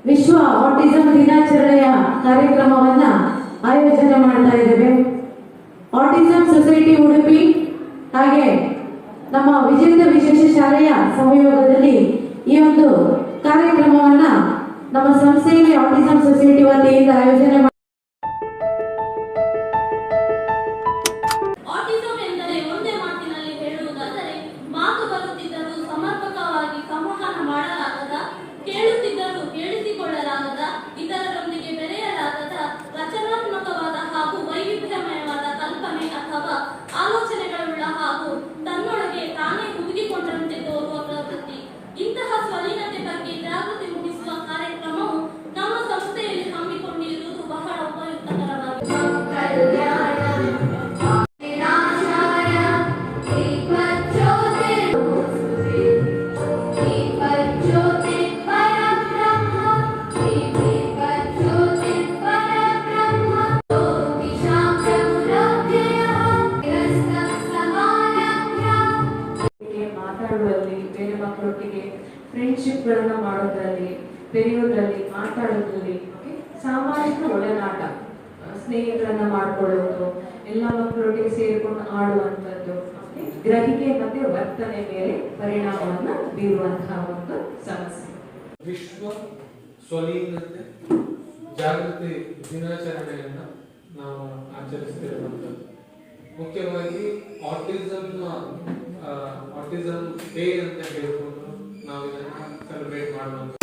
ವಿಶ್ವ ಆಟಿಸಂ ದಿನಾಚರಣೆಯ ಕಾರ್ಯಕ್ರಮವನ್ನ ಆಯೋಜನೆ ಮಾಡ್ತಾ ಇದ್ದೇವೆ. ಆಟಿಸಂ ಸೊಸೈಟಿ ಉಡುಪಿ ಹಾಗೆ ನಮ್ಮ ವಿಜೇತ ವಿಶೇಷ ಶಾಲೆಯ ಸಹಯೋಗದಲ್ಲಿ ಈ ಒಂದು ಕಾರ್ಯಕ್ರಮವನ್ನ ನಮ್ಮ ಸಂಸ್ಥೆಯಲ್ಲಿ ಆಟಿಸಂ ಸೊಸೈಟಿ ವತಿಯಿಂದ ಆಯೋಜನೆ ಕೇಳುತ್ತಿದ್ದರೂ ಕೇಳಿಸಿಕೊಳ್ಳಲಾಗದ, ಇತರರೊಂದಿಗೆ ಬೆರೆಯಲಾಗದ, ರಚನಾತ್ಮಕವಾದ ಹಾಗೂ ವೈವಿಧ್ಯಮಯವಾದ ಕಲ್ಪನೆ ಅಥವಾ ಆಲೋಚನೆಗಳುಳ್ಳ ಹಾಗೂ ತನ್ನೊಳಗೆ ತಾನೇ ಹುದುಗಿಕೊಂಡಂತೆ ತೋರುವ ಪ್ರವೃತ್ತಿ. ಇಂತಹ ಸ್ವಲೀನತೆ ಬಗ್ಗೆ ಜಾಗೃತಿ ಮೂಡಿಸುವ ಕಾರ್ಯಕ್ರಮವು ನಮ್ಮ ಸಂಸ್ಥೆಯಲ್ಲಿ ಹಮ್ಮಿಕೊಂಡಿರುವುದು ಬಹಳ ಉಪಯುಕ್ತಕರವಾಗಿದೆ. ಮಾತಾಡುವಲ್ಲಿ, ಬೇರೆ ಮಕ್ಕಳೊಟ್ಟಿಗೆ ಫ್ರೆಂಡ್ಶಿಪ್ಗಳನ್ನ ಮಾಡೋದ್ರಲ್ಲಿ, ಬೆರೆಯೋದ್ರಲ್ಲಿ, ಮಾತಾಡೋದ್ರಲ್ಲಿ, ಸಾಮಾಜಿಕ ಒಡನಾಟ, ಸ್ನೇಹಿತರನ್ನ ಮಾಡ್ಕೊಳ್ಳೋದು, ಎಲ್ಲ ಮಕ್ಕಳೊಟ್ಟಿಗೆ ಸೇರಿಕೊಂಡು ಆಡುವಂಥದ್ದು, ಗ್ರಹಿಕೆ ಮತ್ತೆ ವರ್ತನೆ ಮೇಲೆ ಪರಿಣಾಮವನ್ನು ಬೀರುವಂತಹ ಒಂದು ಸಮಸ್ಯೆ. ವಿಶ್ವ ಸ್ವಲೀನತೆ ಜಾಗೃತಿ ದಿನಾಚರಣೆಯನ್ನ ನಾವು ಆಚರಿಸ್ತಿರುವಂಥದ್ದು. ಮುಖ್ಯವಾಗಿ ಆಟಿಸಂ ಡೇ ಅಂತ ಹೇಳಿಕೊಂಡು ನಾವು ಇದನ್ನ ಸೆಲೆಬ್ರೇಟ್ ಮಾಡುವಂಥದ್ದು.